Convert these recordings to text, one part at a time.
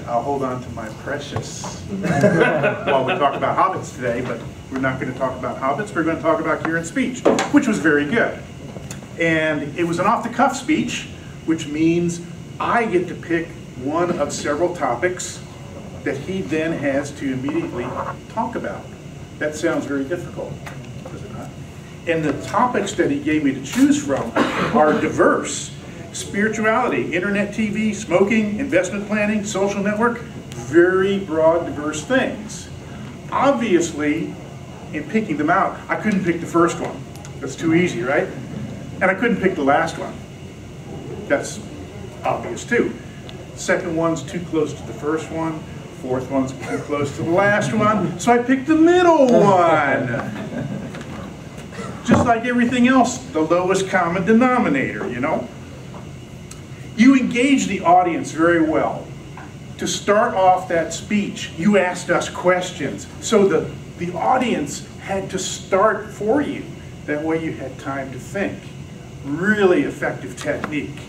I'll hold on to my precious while we talk about hobbits today, but we're not going to talk about hobbits. We're going to talk about Kiran's speech, which was very good. And it was an off-the-cuff speech, which means I get to pick one of several topics that he then has to immediately talk about. That sounds very difficult, does it not? And the topics that he gave me to choose from are diverse. Spirituality, internet TV, smoking, investment planning, social network, very broad, diverse things. Obviously, in picking them out, I couldn't pick the first one. That's too easy, right? And I couldn't pick the last one. That's obvious too. Second one's too close to the first one. Fourth one's too close to the last one. So I picked the middle one. Just like everything else, the lowest common denominator, you know? You engaged the audience very well. To start off that speech, you asked us questions. So the audience had to start for you. That way you had time to think. Really effective technique.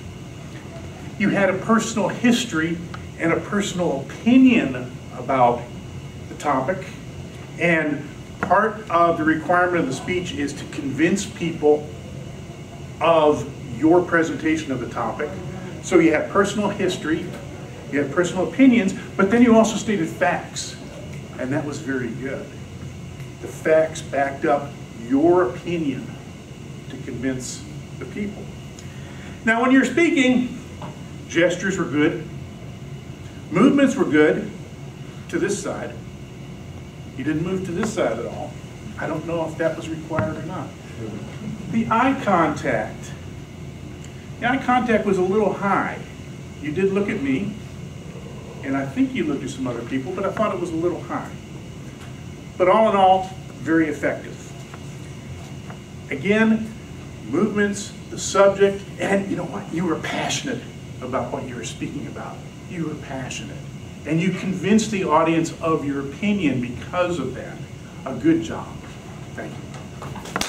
You had a personal history and a personal opinion about the topic. And part of the requirement of the speech is to convince people of your presentation of the topic. So you had personal history, you had personal opinions, but then you also stated facts. And that was very good. The facts backed up your opinion to convince the people. Now when you're speaking, gestures were good. Movements were good to this side. You didn't move to this side at all. I don't know if that was required or not. The eye contact. The eye contact was a little high. You did look at me, and I think you looked at some other people, but I thought it was a little high. But all in all, very effective. Again, movements, the subject, and you know what? You were passionate about what you were speaking about. You were passionate. And you convinced the audience of your opinion because of that. A good job. Thank you.